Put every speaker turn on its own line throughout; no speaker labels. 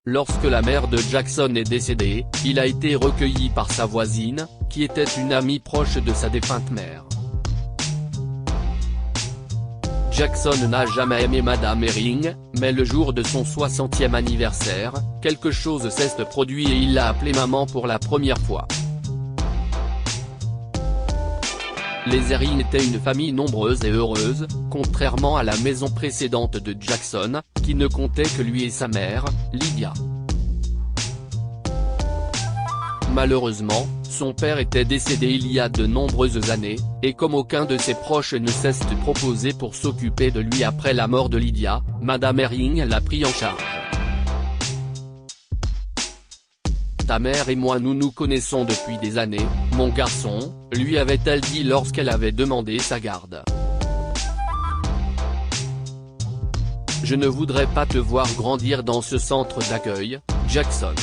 lorsque la mère de Jackson est décédée, il a été recueilli par sa voisine, qui était une amie proche de sa défunte mère. Jackson n'a jamais aimé Madame Herring, mais le jour de son 60e anniversaire, quelque chose s'est produit et il l'a appelée maman pour la première fois. Les Herring étaient une famille nombreuse et heureuse, contrairement à la maison précédente de Jackson, qui ne comptait que lui et sa mère, Lydia. Malheureusement, son père était décédé il y a de nombreuses années, et comme aucun de ses proches ne cesse de proposer pour s'occuper de lui après la mort de Lydia, Madame Herring l'a pris en charge. Ta mère et moi nous nous connaissons depuis des années, mon garçon, lui avait-elle dit lorsqu'elle avait demandé sa garde. Je ne voudrais pas te voir grandir dans ce centre d'accueil, Jackson.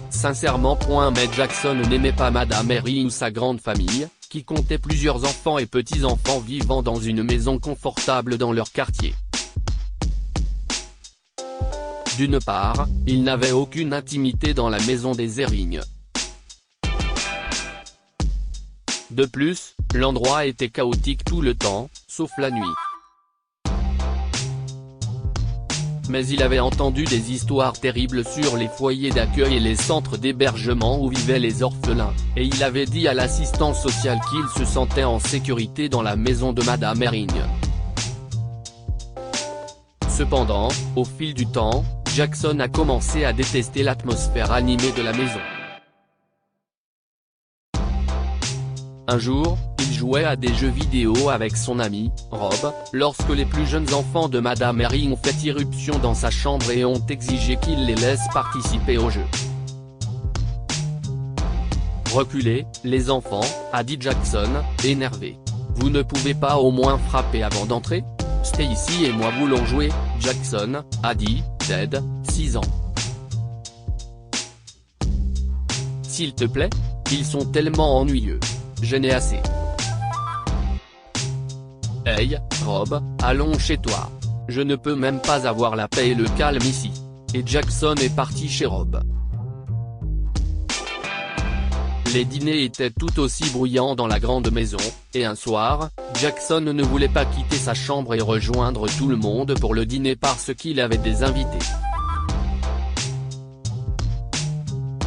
Sincèrement. Mais Jackson n'aimait pas Madame Herring ou sa grande famille, qui comptait plusieurs enfants et petits-enfants vivant dans une maison confortable dans leur quartier. D'une part, il n'avait aucune intimité dans la maison des Herring. De plus, l'endroit était chaotique tout le temps, sauf la nuit. Mais il avait entendu des histoires terribles sur les foyers d'accueil et les centres d'hébergement où vivaient les orphelins, et il avait dit à l'assistance sociale qu'il se sentait en sécurité dans la maison de Madame Herring. Cependant, au fil du temps, Jackson a commencé à détester l'atmosphère animée de la maison. Un jour, il jouait à des jeux vidéo avec son ami, Rob, lorsque les plus jeunes enfants de Madame Herring ont fait irruption dans sa chambre et ont exigé qu'il les laisse participer au jeu. Reculez, les enfants, a dit Jackson, énervé. Vous ne pouvez pas au moins frapper avant d'entrer ? Stacy et moi voulons jouer, Jackson, a dit Ted, 6 ans. S'il te plaît ? Ils sont tellement ennuyeux. Je n'ai assez. Hey, Rob, allons chez toi. Je ne peux même pas avoir la paix et le calme ici. Et Jackson est parti chez Rob. Les dîners étaient tout aussi bruyants dans la grande maison, et un soir, Jackson ne voulait pas quitter sa chambre et rejoindre tout le monde pour le dîner parce qu'il avait des invités.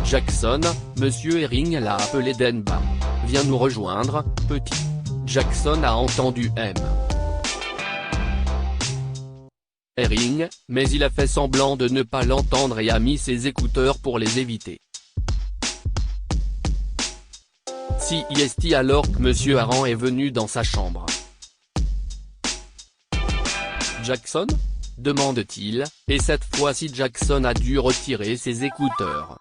Jackson, Monsieur Herring l'a appelé Denba. Viens nous rejoindre, petit. Jackson a entendu M. Herring, mais il a fait semblant de ne pas l'entendre et a mis ses écouteurs pour les éviter. Si est alors que Monsieur Herring est venu dans sa chambre. Jackson ? demande-t-il, et cette fois-ci Jackson a dû retirer ses écouteurs.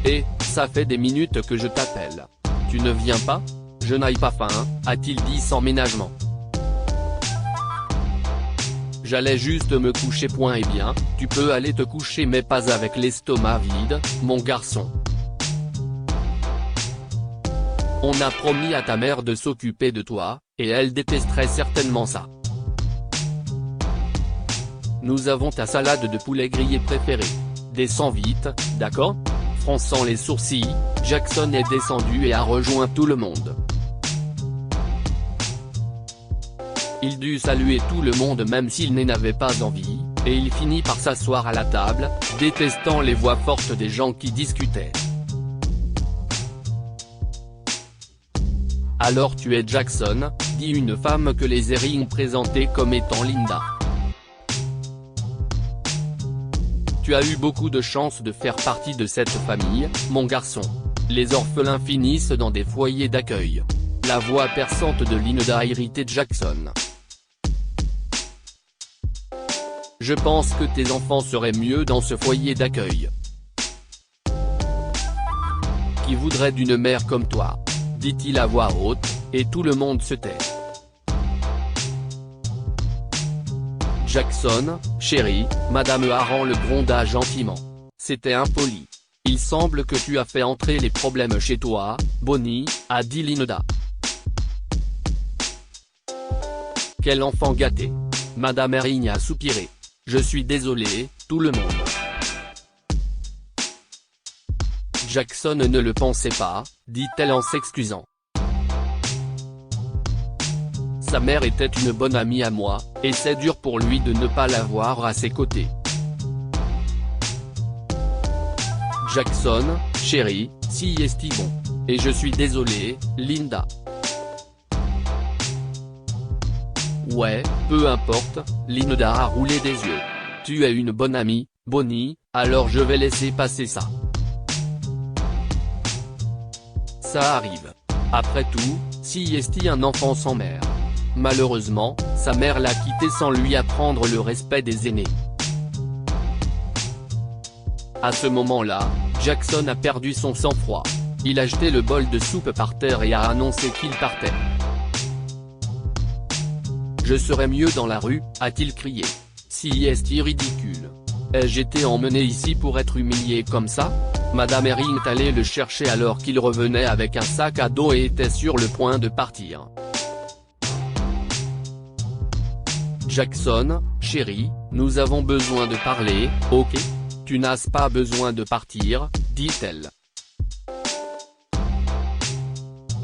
Et, ça fait des minutes que je t'appelle. Tu ne viens pas ? Je n'aille pas faim, a-t-il dit sans ménagement. J'allais juste me coucher. Et bien, tu peux aller te coucher mais pas avec l'estomac vide, mon garçon. On a promis à ta mère de s'occuper de toi, et elle détesterait certainement ça. Nous avons ta salade de poulet grillé préférée. Descends vite, d'accord ? Fronçant les sourcils, Jackson est descendu et a rejoint tout le monde. Il dut saluer tout le monde même s'il n'en avait pas envie, et il finit par s'asseoir à la table, détestant les voix fortes des gens qui discutaient. Alors tu es Jackson, dit une femme que les Herring présentaient comme étant Linda. Tu as eu beaucoup de chance de faire partie de cette famille, mon garçon. Les orphelins finissent dans des foyers d'accueil. La voix perçante de Linda a irrité Jackson. Je pense que tes enfants seraient mieux dans ce foyer d'accueil. Qui voudrait d'une mère comme toi ? dit-il à voix haute, et tout le monde se tait. Jackson, chérie, Madame Herring le gronda gentiment. C'était impoli. Il semble que tu as fait entrer les problèmes chez toi, Bonnie, a dit Linda. Quel enfant gâté. Madame Herring a soupiré. Je suis désolé, tout le monde. Jackson ne le pensait pas, dit-elle en s'excusant. Sa mère était une bonne amie à moi, et c'est dur pour lui de ne pas l'avoir à ses côtés. Jackson, chérie, si est bon. Et je suis désolé, Linda. Ouais, peu importe, Linda a roulé des yeux. Tu es une bonne amie, Bonnie, alors je vais laisser passer ça. Ça arrive. Après tout, si est un enfant sans mère. Malheureusement, sa mère l'a quitté sans lui apprendre le respect des aînés. À ce moment-là, Jackson a perdu son sang-froid. Il a jeté le bol de soupe par terre et a annoncé qu'il partait. Je serai mieux dans la rue, a-t-il crié. Si est ridicule. Ai-je été emmené ici pour être humilié comme ça? Madame Herring est allée le chercher alors qu'il revenait avec un sac à dos et était sur le point de partir. Jackson, chérie, nous avons besoin de parler, ok? Tu n'as pas besoin de partir, dit-elle.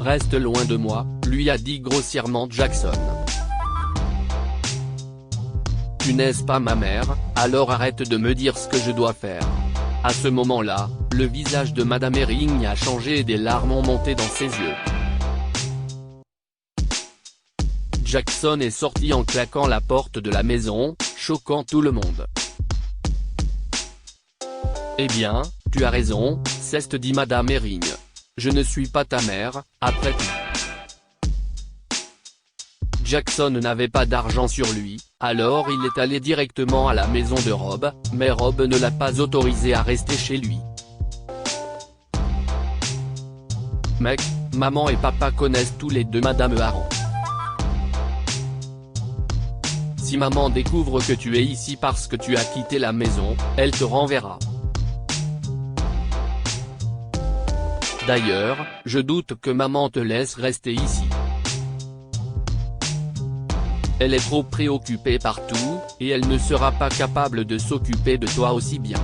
Reste loin de moi, lui a dit grossièrement Jackson. Tu n'es pas ma mère, alors arrête de me dire ce que je dois faire. À ce moment-là, le visage de Madame Herring a changé et des larmes ont monté dans ses yeux. Jackson est sorti en claquant la porte de la maison, choquant tout le monde. Eh bien, tu as raison, Ceste dit Madame Herring. Je ne suis pas ta mère, après tout. Jackson n'avait pas d'argent sur lui, alors il est allé directement à la maison de Rob, mais Rob ne l'a pas autorisé à rester chez lui. Mec, maman et papa connaissent tous les deux Madame Herring. Si maman découvre que tu es ici parce que tu as quitté la maison, elle te renverra. D'ailleurs, je doute que maman te laisse rester ici. Elle est trop préoccupée par tout, et elle ne sera pas capable de s'occuper de toi aussi bien.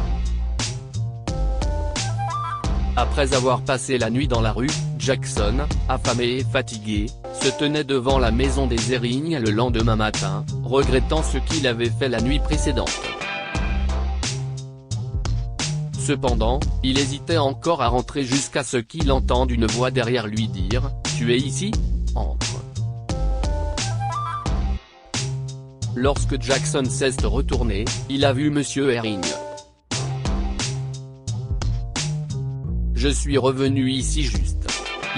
Après avoir passé la nuit dans la rue, Jackson, affamé et fatigué, se tenait devant la maison des Herring le lendemain matin, regrettant ce qu'il avait fait la nuit précédente. Cependant, il hésitait encore à rentrer jusqu'à ce qu'il entende une voix derrière lui dire « Tu es ici? Entre ». Lorsque Jackson s'est retourné, il a vu Monsieur Herring. « Je suis revenu ici juste. »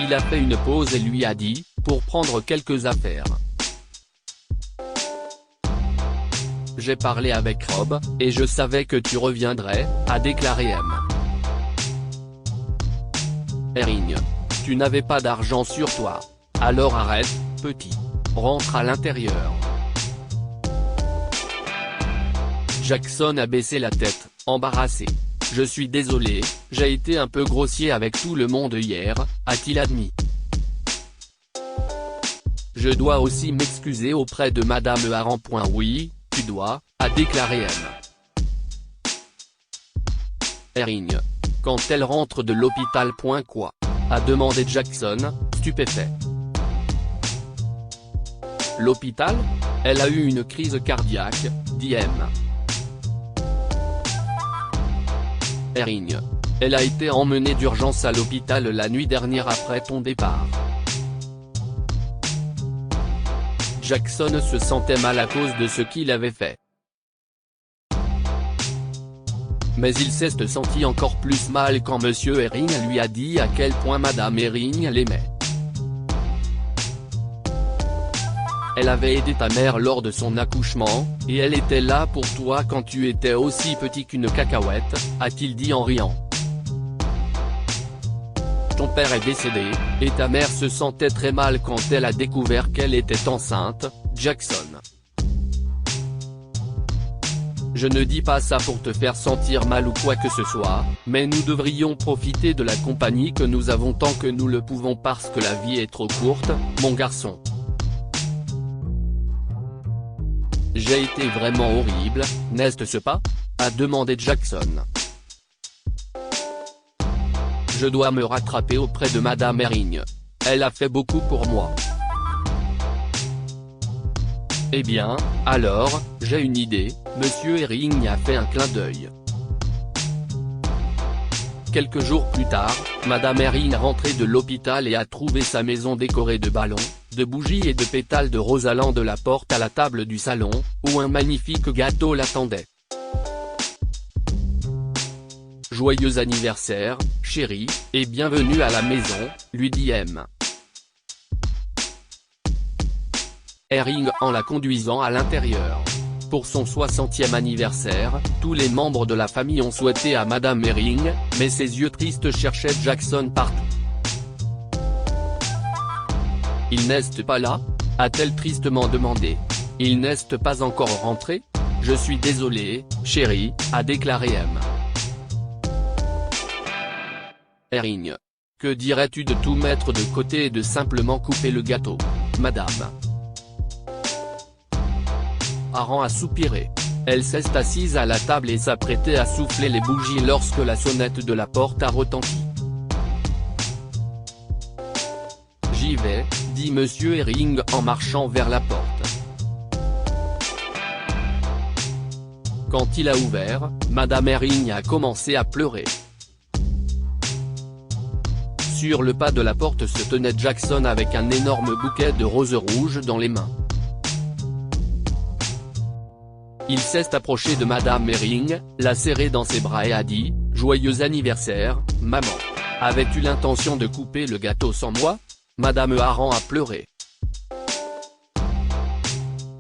Il a fait une pause et lui a dit, pour prendre quelques affaires. J'ai parlé avec Rob, et je savais que tu reviendrais, a déclaré M. Herring. Tu n'avais pas d'argent sur toi. Alors arrête, petit. Rentre à l'intérieur. Jackson a baissé la tête, embarrassé. Je suis désolé, j'ai été un peu grossier avec tout le monde hier, a-t-il admis. Je dois aussi m'excuser auprès de Madame Herring. Oui, tu dois, a déclaré M. Herring. Quand elle rentre de l'hôpital. Quoi? A demandé Jackson, stupéfait. L'hôpital? Elle a eu une crise cardiaque, dit M. Herring. Elle a été emmenée d'urgence à l'hôpital la nuit dernière après ton départ. Jackson se sentait mal à cause de ce qu'il avait fait. Mais il s'est senti encore plus mal quand Monsieur Herring lui a dit à quel point Madame Herring l'aimait. Elle avait aidé ta mère lors de son accouchement, et elle était là pour toi quand tu étais aussi petit qu'une cacahuète, a-t-il dit en riant. Ton père est décédé, et ta mère se sentait très mal quand elle a découvert qu'elle était enceinte, Jackson. Je ne dis pas ça pour te faire sentir mal ou quoi que ce soit, mais nous devrions profiter de la compagnie que nous avons tant que nous le pouvons parce que la vie est trop courte, mon garçon. J'ai été vraiment horrible, n'est-ce pas ? A demandé Jackson. Je dois me rattraper auprès de Madame Herring. Elle a fait beaucoup pour moi. Eh bien, alors, j'ai une idée, Monsieur Herring a fait un clin d'œil. Quelques jours plus tard, Madame Herring rentrait de l'hôpital et a trouvé sa maison décorée de ballons, de bougies et de pétales de rose allant de la porte à la table du salon, où un magnifique gâteau l'attendait. Joyeux anniversaire, chérie, et bienvenue à la maison, lui dit M. Herring en la conduisant à l'intérieur. Pour son 60e anniversaire, tous les membres de la famille ont souhaité à Madame Herring, mais ses yeux tristes cherchaient Jackson partout. « Il n'est pas là ?» a-t-elle tristement demandé. « Il n'est pas encore rentré ? Je suis désolée, chérie », a déclaré M. Herring. Que dirais-tu de tout mettre de côté et de simplement couper le gâteau, madame ? Aaron a soupiré. Elle s'est assise à la table et s'apprêtait à souffler les bougies lorsque la sonnette de la porte a retenti. « J'y vais », dit Monsieur Herring en marchant vers la porte. Quand il a ouvert, Madame Herring a commencé à pleurer. Sur le pas de la porte se tenait Jackson avec un énorme bouquet de roses rouges dans les mains. Il s'est approché de Madame Herring, l'a serrée dans ses bras et a dit « Joyeux anniversaire, maman. Avais-tu l'intention de couper le gâteau sans moi ?» Madame Aaron a pleuré.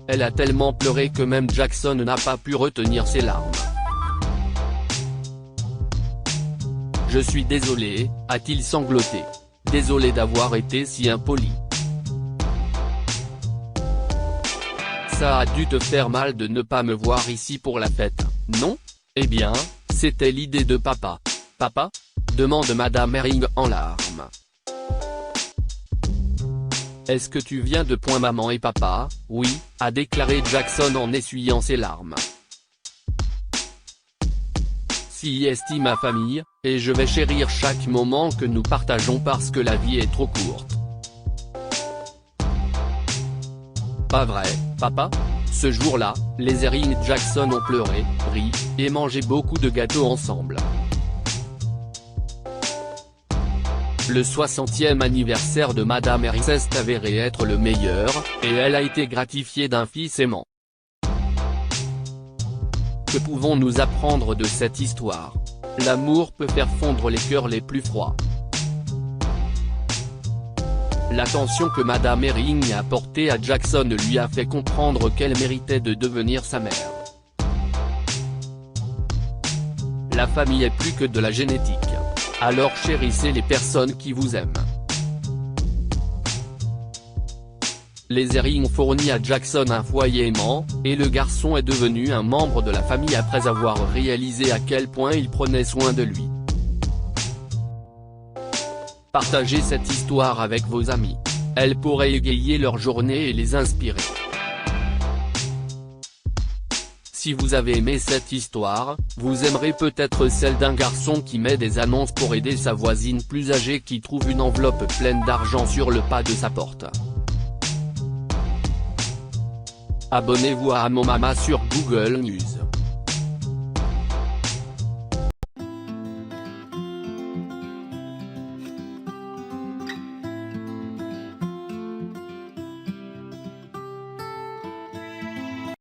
Elle a tellement pleuré que même Jackson n'a pas pu retenir ses larmes. « Je suis désolé », a-t-il sangloté. « Désolé d'avoir été si impoli. Ça a dû te faire mal de ne pas me voir ici pour la fête, non ? Eh bien, c'était l'idée de papa. » « Papa ? » demande Madame Herring en larmes. « Est-ce que tu viens de point maman et papa ? » « Oui », a déclaré Jackson en essuyant ses larmes. « Si est ma famille, et je vais chérir chaque moment que nous partageons parce que la vie est trop courte. » Pas vrai, papa ? Ce jour-là, les Herring Jackson ont pleuré, ri, et mangé beaucoup de gâteaux ensemble. Le 60e anniversaire de Madame Herring s'est avéré être le meilleur, et elle a été gratifiée d'un fils aimant. Que pouvons-nous apprendre de cette histoire ? L'amour peut faire fondre les cœurs les plus froids. L'attention que Madame Herring a portée à Jackson lui a fait comprendre qu'elle méritait de devenir sa mère. La famille est plus que de la génétique. Alors chérissez les personnes qui vous aiment. Les Herring ont fourni à Jackson un foyer aimant, et le garçon est devenu un membre de la famille après avoir réalisé à quel point il prenait soin de lui. Partagez cette histoire avec vos amis. Elle pourrait égayer leur journée et les inspirer. Si vous avez aimé cette histoire, vous aimerez peut-être celle d'un garçon qui met des annonces pour aider sa voisine plus âgée qui trouve une enveloppe pleine d'argent sur le pas de sa porte. Abonnez-vous à Mon Mama sur Google News.